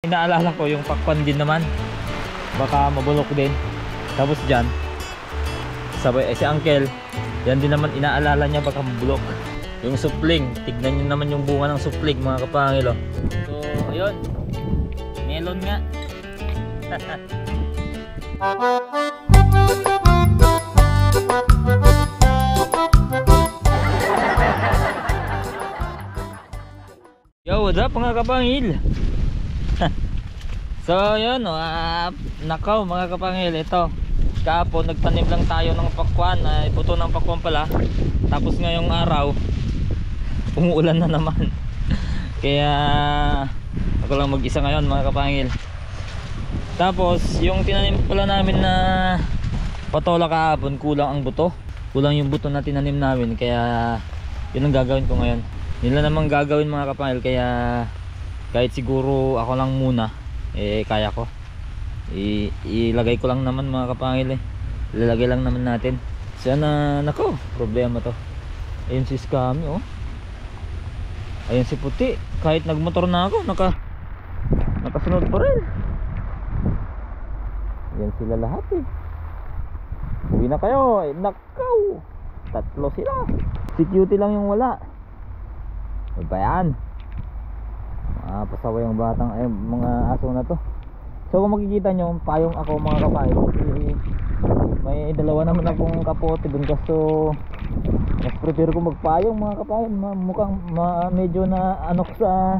Inaalala ko yung pakwan din naman, baka mabulok din. Tapos dyan sabay si uncle, yan din naman inaalala niya baka mabulok. Yung supling, tignan nyo naman yung bunga ng supling mga kapangil, oh. So ayun, melon nga. Yo, what's up mga kapangil? So yun, nakaw mga kapangil, ito kahapon nagtanim lang tayo ng pakwan, buto ng pakwan pala. Tapos ngayong araw umuulan na naman. Kaya ako lang mag-isa ngayon mga kapangil. Tapos yung tinanim pala namin na patola kahapon, kulang ang buto. Kulang yung buto na tinanim namin, kaya yun ang gagawin ko ngayon. Nila namang gagawin mga kapangil, kaya kahit siguro ako lang muna, kaya ko. Ilagay ko lang naman mga kapangil, ilalagay lang naman natin. Sana nako, problema to. Ayun si Scammy, oh. Ayun si Puti, kahit nagmotor na ako, nakasunod pa rin. Yan sila lahat, uwi na kayo, nakaw. Tatlo sila. Si Cutie lang yung wala. Ano ba yan? Pasaway yung batang mga aso na to. So kung makikita nyo, payong ako mga kapayong, may dalawa naman akong kapote dun, kaso mas prepare ko magpayong mga kapayong. Mukhang medyo na anok sa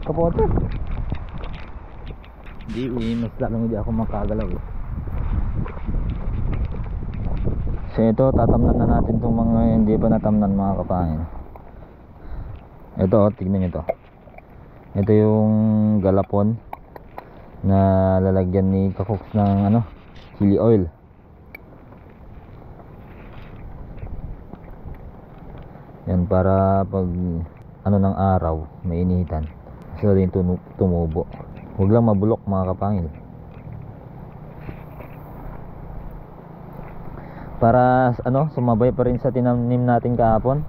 kapote. Mas lalong hindi ako makagalaw. So ito, tatamnan na natin itong mga hindi pa natamnan mga kapayong. Ito, tignan nyo to. Ito yung galapon na lalagyan ni Kakoks ng chili oil. Yan, para pag ng araw mainitan, sila din tumubo. Huwag lang mabulok mga kapangil, para sumabay pa rin sa tinanim natin kahapon.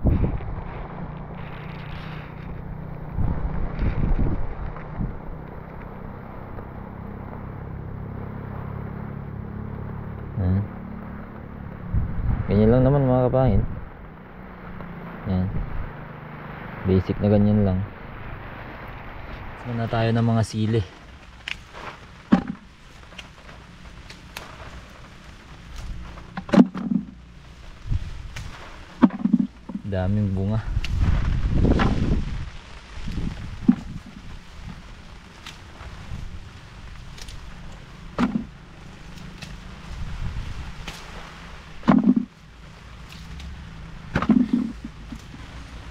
Ganyan lang naman mga kapangil. Yan, basic na ganyan lang. Muna tayo ng mga sili. Daming bunga.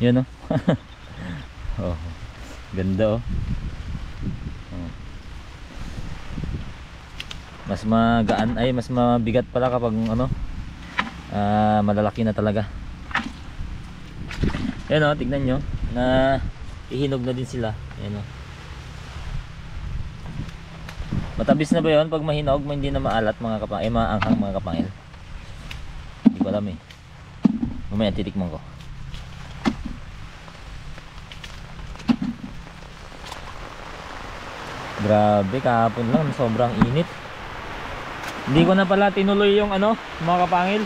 Yan, oh. Oh, ganda, oh. Mas magaan, mas mabigat pala kapag malalaki na talaga. Yan, oh, tignan nyo na ihinog na din sila. Yan, oh. Matabis na ba yun pag mahinog? Hindi na maalat mga kapangil, maanghang mga kapangil. Hindi ko alam, mamaya titikman ko. Grabe, kahapon lang sobrang init. Hindi ko na pala tinuloy yung mga kapangil,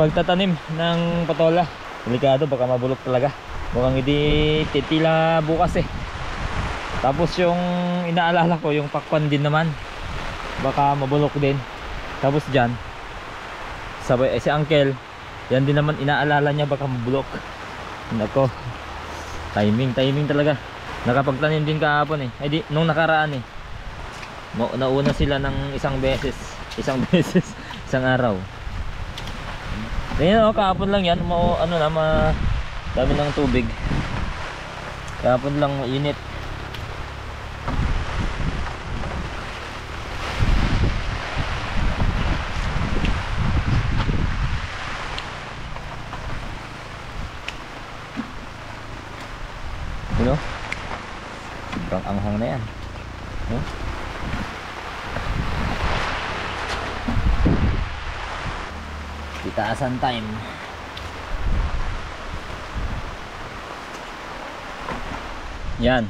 pagtatanim ng patola. Delikado, baka mabulok talaga. Mukhang hindi titila bukas Tapos yung inaalala ko, yung pakwan din naman, baka mabulok din. Tapos dyan sabay si uncle, yan din naman inaalala niya baka mabulok. Nako, timing talaga. Nakapagtanim din kahapon nung nakaraan nauna sila ng isang beses isang araw. Ganyan, kahapon lang yan, dami ng tubig. Kahapon lang mainit. Sobrang anghang na yan. Itaasan time. Yan.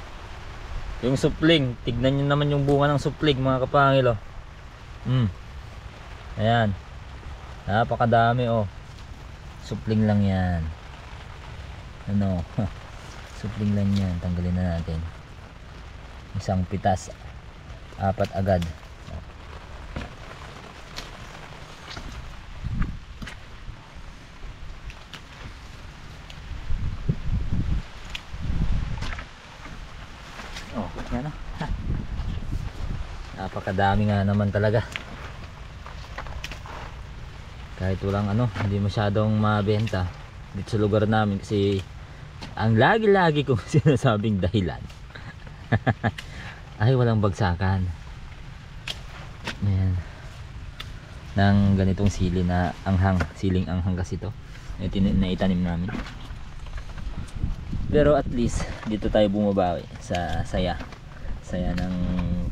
Yung supling, tignan nyo naman yung bunga ng supling mga kapangil, oh. Ayan, napakadami, oh. Supling lang yan. Ano, supling lang yan. Tanggalin na natin. Isang pitas, 4 agad. Oh, yan o. Napakadami nga naman talaga. Kahit walang ano, hindi masyadong mabenta dito sa lugar namin kasi ang lagi-lagi kong sinasabing dahilan ay walang bagsakan. Ayan. Ng ganitong sili na anghang, siling anghang kasi ito. Ito na itanim namin. Pero at least dito tayo bumabawi sa saya ng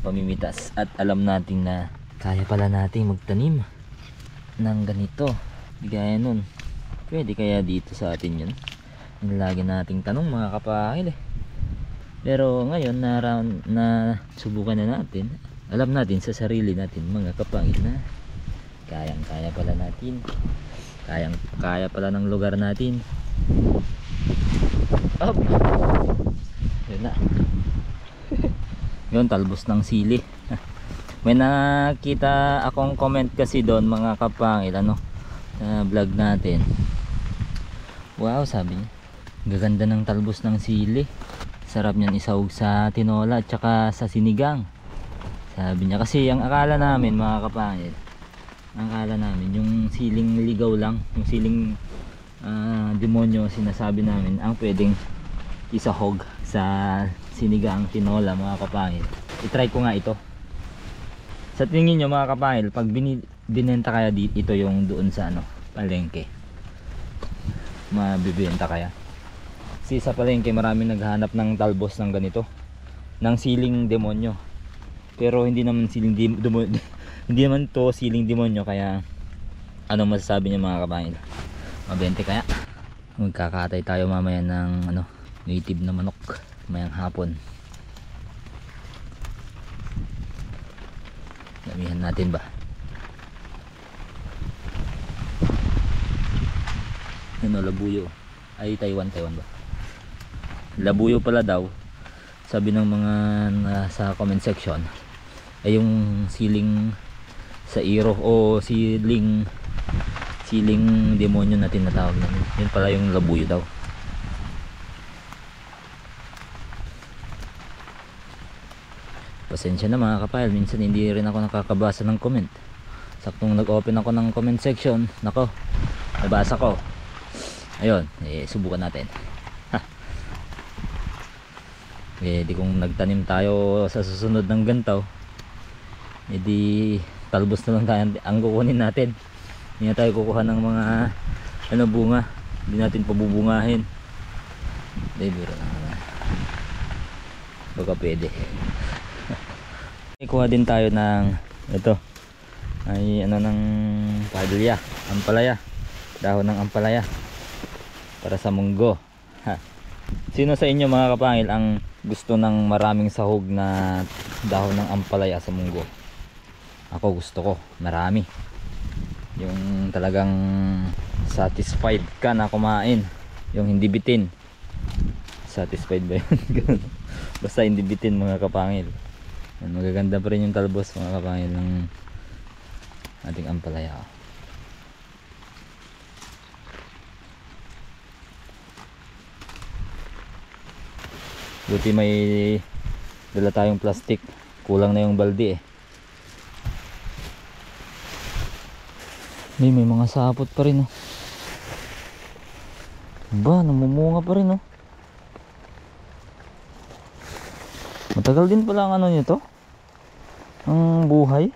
pamimitas at alam natin na kaya pala nating magtanim ng ganito. Di gaya nun, pwede kaya dito sa atin yun? Yung lagi nating tanong mga kapahil, pero ngayon na subukan na natin, alam natin sa sarili natin mga kapangil na kayang kaya pala natin, kayang kaya pala ng lugar natin. Up. Yun na. Yun, talbos ng sili. May nakita akong comment kasi doon mga kapangil, ano, sa vlog natin. Wow, sabi niya, gaganda ng talbos ng sili. Sarap niyan isahog sa tinola at saka sa sinigang. Sabi niya kasi ang akala namin mga kapangil, yung siling ligaw lang, yung siling demonyo sinasabi namin ang pwedeng isahog sa sinigang tinola mga kapangil. I-try ko nga ito. Sa tingin nyo mga kapangil, pag binenta kaya ito yung doon sa ano, palengke, mabibenta kaya? Kasi sa palengke maraming naghahanap ng talbos ng ganito, ng siling demonyo. Pero hindi naman siling demonyo hindi naman to siling demonyo, kaya ano masasabi niyo mga kapangil? Mabenta kaya? Magkakatay tayo mamaya ng ano, native na manok mayang hapon. Damihan natin ba? Ano, labuyo ay Taiwan ba? Labuyo pala daw, sabi ng mga nasa comment section, ay yung siling sa iro o siling demonyo na tinatawag namin. Yun pala yung labuyo daw. Pasensya na mga kapayal, minsan hindi rin ako nakakabasa ng comment. Saktong nag-open ako ng comment section, nako, nabasa ko. Ayun, subukan natin. Di kung nagtanim tayo sa susunod ng gantaw, edi talbos na lang tayo ang kukunin natin. Hindi na tayo kukuha ng mga ano, bunga. Hindi natin pabubungahin. Biro na naman. Baka pwede. Kuha din tayo ng ito ay ano, ng padilya, ampalaya, dahon ng ampalaya para sa munggo. Sino sa inyo mga kapangil ang gusto ng maraming sahog na dahon ng ampalaya sa munggo? Ako gusto ko marami, yung talagang satisfied ka na kumain, yung hindi bitin. Satisfied ba yun? Basta hindi bitin mga kapangil. Magaganda pa rin yung talbos mga kapangil ng ating ampalaya. Buti may dala tayong plastic, kulang na yung balde eh. May mga sapot pa rin oh. Ba, namumunga pa rin oh. Matagal din pala ang ano nito, ang buhay,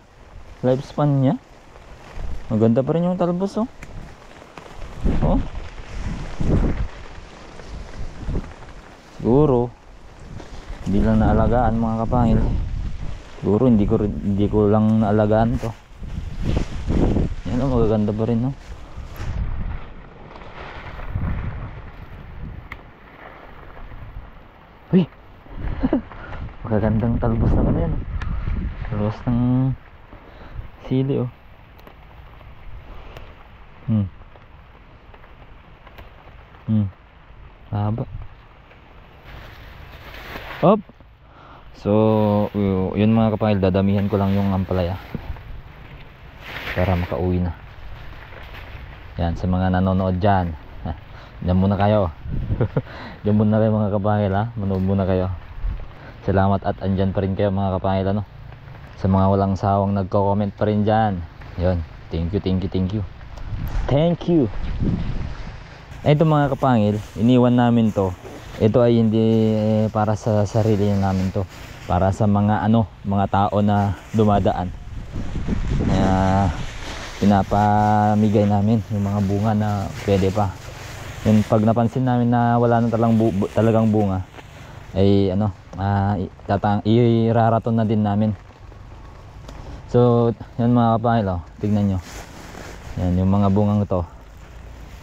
lifespan niya. Maganda pa rin yung talbos oh. Oh. Siguro hindi lang naalagaan mga kapangil. Siguro hindi ko lang naalagaan to. Yan oh, magaganda pa rin no. Napakagandang talbos ng ano yan. Talbos ng sili oh. Haba. Hop. So, yun mga kapangil, dadamihan ko lang yung ampalaya para makauwi na. Yan, sa mga nanonood dyan, dyan muna kayo. Dyan muna kayo mga kapangil ha. Manood muna kayo. Salamat at andyan pa rin kayo mga kapangil ano. Sa mga walang sawang nagko-comment pa rin dyan. Yun, thank you. Ito mga kapangil, iniwan namin to. Ito ay hindi para sa sarili namin to, para sa mga mga tao na dumadaan. Pinapamigay namin yung mga bunga na pwede pa. Yung pag napansin namin na wala na talagang bunga, ay iraraton na din namin. So yan mga kapangil oh, tignan nyo. Yan yung mga bungang to.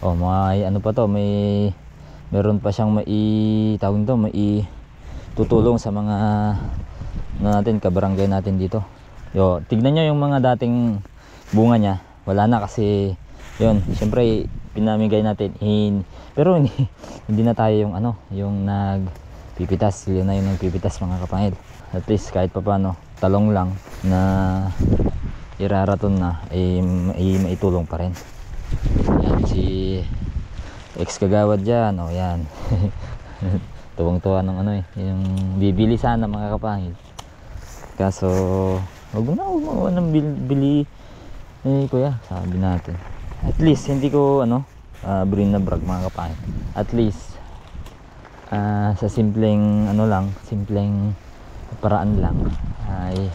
Oh, may pa to, meron pa siyang tutulong sa mga kabarangay natin dito. Yo, tignan nyo yung mga dating bunga niya. Wala na kasi yun, syempre pinamigay natin pero hindi na tayo yung nagpipitas. Sila na yung nagpipitas mga kapangil. At least kahit pa paano, talong lang na iraraton na maitulong pa rin. Yan si ex-kagawad dyan, o yan. Tuwang-tuwa ng yung bibili sana mga kapangil. Kaso wag mo nang bili kuya, sabi natin. At least hindi ko bring na brag mga kapangil. At least sa simpleng simpleng paraan lang ay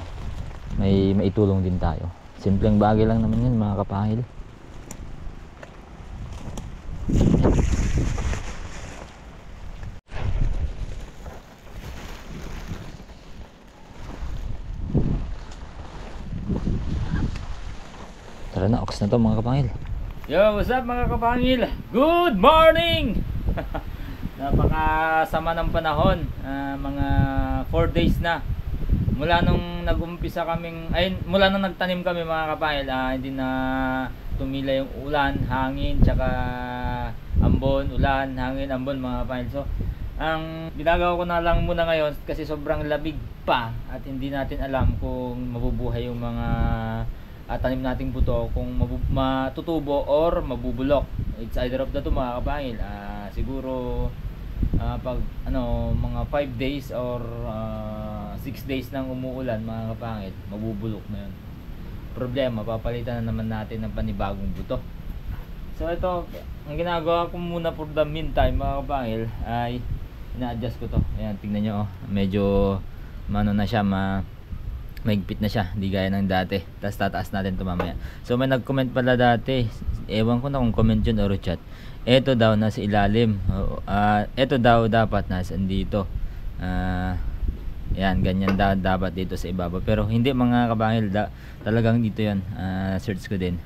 may maitulong din tayo. Simpleng bagay lang naman yun mga kapangil. Tara na, ox na to mga kapangil. Yo, what's up mga kapangil? Good morning! Napakasama ng panahon. Mga 4 days na mula nung nag-umpisa kaming mula nung nagtanim kami mga kapangil, hindi na tumila yung ulan, hangin, tsaka ambon, ulan, hangin, ambon mga kapangil. So ang ginagawa ko na lang muna ngayon kasi sobrang lamig pa at hindi natin alam kung mabubuhay yung mga tanim nating buto, kung matutubo or mabubulok. It's either of the two mga kapangil. Siguro pag mga 5 days or 6 days nang umuulan mga kapangil, mabubulok na yun. Problema, papalitan na naman natin ng panibagong buto. So ito, ang ginagawa ko muna for the meantime mga kapangil ay ina-adjust ko to. Ayan, tingnan nyo oh. Medyo na siya, mahigpit na siya, di gaya ng dati. Tapos tataas natin ito mamaya. So may nag-comment pala dati, ewan ko na kung comment yun or chat, ito daw nasa ilalim, ito daw dapat nasa dito. Yan, ganyan dapat dito sa ibaba. Pero hindi mga kabangil, talagang dito yan. Search ko din,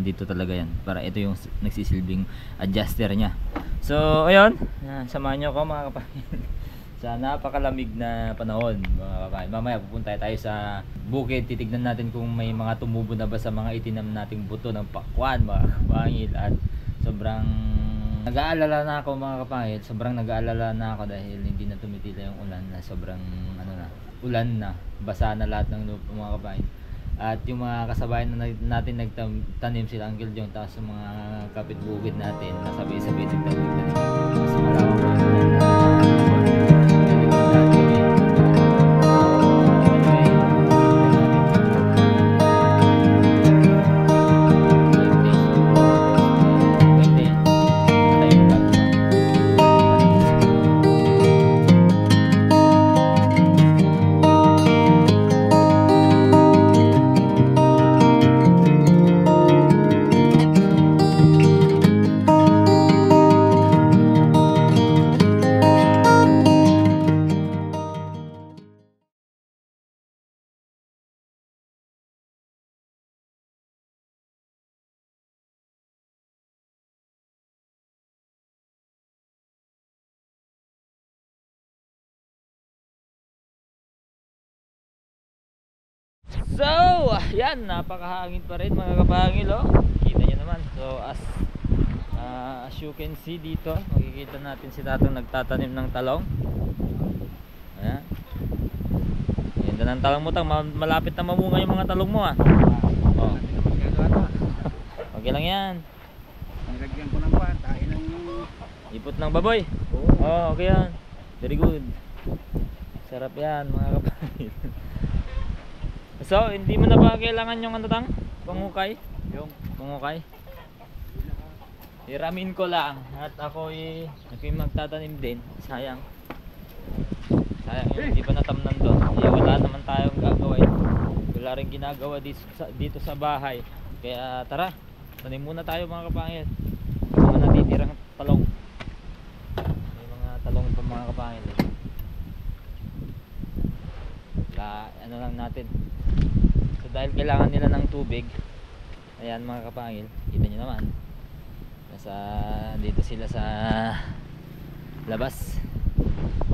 dito talaga yan. Para ito yung nagsisilbing adjuster nya. So ayun, samahan nyo ako mga kabangil sa napakalamig na panahon mga kabangil. Mamaya pupunta tayo sa bukid, titignan natin kung may mga tumubo na ba sa mga itinam nating buto ng pakwan mga kabangil. At sobrang nag-aalala na ako mga kapangil, sobrang nag-aalala na ako dahil hindi na tumitila yung ulan, na sobrang ulan na, basa na lahat ng lupa mga kapangil. At yung mga kasabayan na natin nagtanim, sila Uncle John, tapos yung mga kapitbukid natin nasabay-sabay nagtanim. Mas malawak pa yung ulan na So, yan, napakahangin pa rin mga kapangil, oh. Kita nyo naman. So, as you can see dito, makikita natin si Tatang nagtatanim ng talong. Ayan. Ganda ng talong mo, Tang. Malapit na mamunga yung mga talong mo, ah. Oh. Okay lang yan. Nilagyan ko ng pan, tain ng Ipot ng baboy. Oh, okay yan. Very good. Sarap yan mga kapangil. So, hindi mo na ba kailangan yung ano, Tang? Pangukay? Yung pangukay? Hiramin ko lang. At ako'y magtatanim din. Sayang. Sayang yun, hindi pa natamnan doon. Wala naman tayong gagawin. Wala rin ginagawa dito sa bahay. Kaya tara, tanim muna tayo mga kapangil. Mga natitirang talong. May mga talong pa mga kapangil. Ano lang natin. So dahil kailangan nila ng tubig, ayan mga kapangil, kita nyo naman, dito sila sa labas.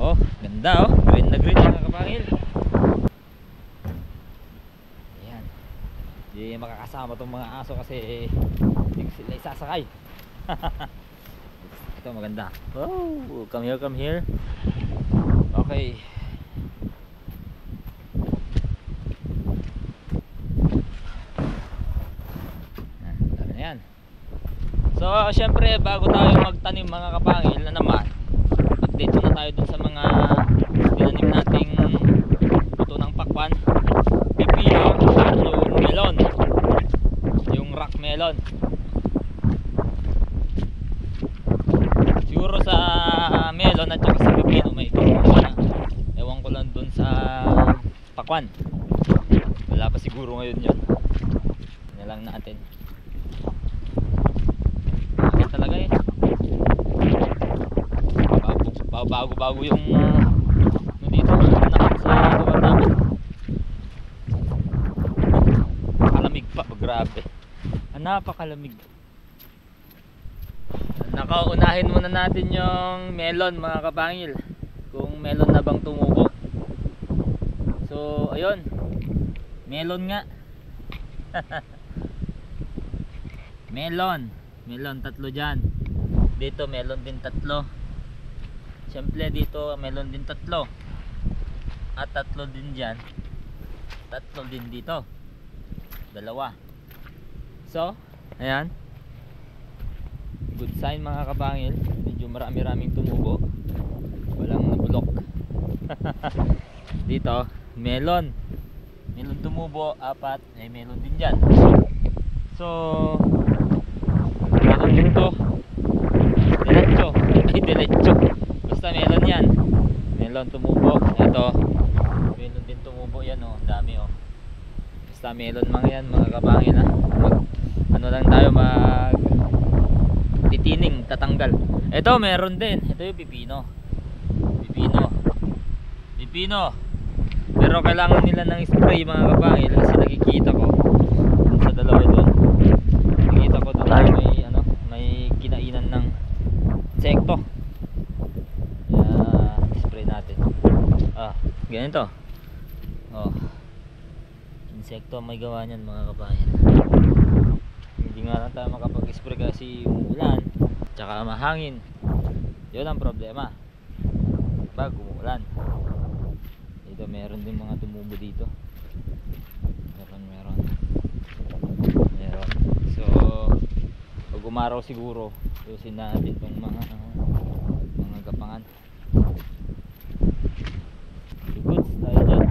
Oh, ganda, oh, green na green mga kapangil. Ayan, di makakasama tong mga aso kasi hindi sila isasakay. Ito maganda. Oh, come here. Okay. So syempre bago tayo magtanim mga kapangil na naman, update na tayo dun sa mga tinanim nating buto ng pakwan, pipino at yung melon, yung rock melon. Siguro sa melon at saka sa pipino may tumubo na. Ewan ko lang dun sa pakwan, wala pa siguro ngayon yun. Yan lang natin talaga eh. Bago yung dito sa lugar namin. Kalamig pa, grabe. Napakalamig. Nakaunahin muna natin yung melon mga kapangil. Kung melon na bang tumubo. So, ayun. Melon nga. Melon tatlo dyan. Dito melon din tatlo. Siyempre dito melon din tatlo. At tatlo din dyan. Tatlo din dito. Dalawa. So, ayan. Good sign mga kapangil. Medyo marami-raming tumubo. Walang nabulok. Dito melon. Melon tumubo, 4. May melon din dyan. So, melon dito diretso basta melon yan. Melon tumubo. Ito melon din tumubo yan, oh. Dami, oh. Basta melon mga yan mga kapangil, ha. Ano lang tayo, titining, tatanggal. Ito meron din. Ito yung pipino. Pero kailangan nila ng spray mga kapangil kasi nakikita ko sa dalawa doon. Nakikita ko doon may kinainan ng insekto. Spray natin. Ganito. Oh. Insekto may gawa niyan mga kapangil. Hindi nga lang tayo makapag-spray kasi umuulan tsaka mahangin. Yun ang problema pag umuulan. Dito meron din mga tumubo dito. Meron. So pag umaraw siguro yusin natin itong mga gapangan. Goods tayo dyan.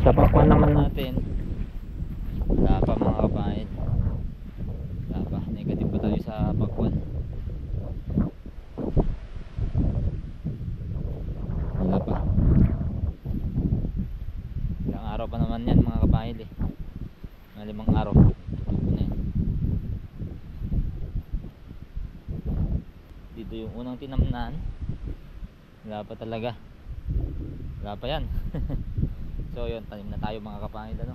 Sa pakwan naman natin wala pa mga kapangil. Wala pa, negative pa tayo sa pakwan. Wala pa, ilang araw pa naman yan mga kapangil eh. Mga 5 araw tutubo na yan. Dito yung unang tinamnan, wala pa talaga, wala pa yan. So yun, tanim na tayo mga kapangil, ano.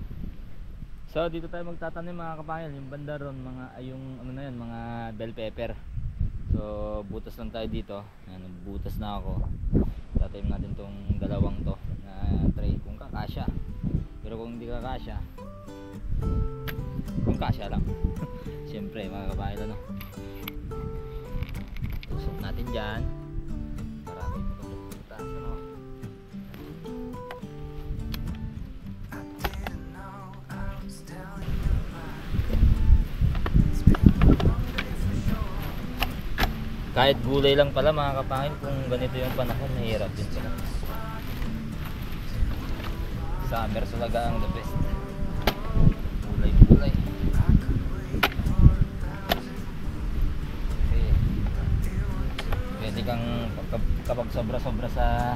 So dito tayo magtatanim mga kapangil. Yung banda ron yung ano na yan, mga bell pepper. So butas lang tayo dito. Ayan, butas na ako. Tatanim natin tong dalawang to na tray kung kakasya. Pero kung hindi ka kasya, kung kasya lang siyempre mga kabayan, ano, tusok natin dyan. Marami pupunta, ano. Kahit gulay lang pala mga kapangin, kung ganito yung panahon, mahirap din pala. Summer talaga ang the best. Gulay. Okay. Pwede kang kapag sobra-sobra sa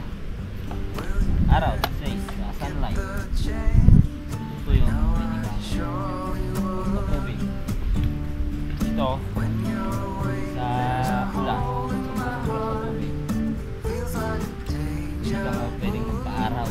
araw, say, sa sunlight. Ito yun, pwede kang sa tubig. Ito, sa ulan, sobra-sobra sa tubig. Hindi ka pwedeng magpa-araw.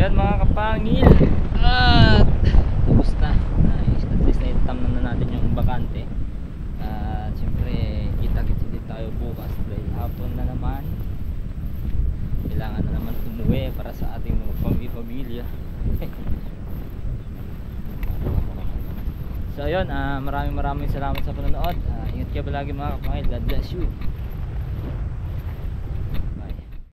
ayan mga kapangil. At tapos na. At least na-itam na natin yung bakante. At siyempre kita-kits din tayo bukas dahil hapon na naman. Kailangan na naman umuwi para sa ating mga pamilya. So ayun, maraming salamat sa panonood. Ingat kayo palagi mga kapangil. God bless you.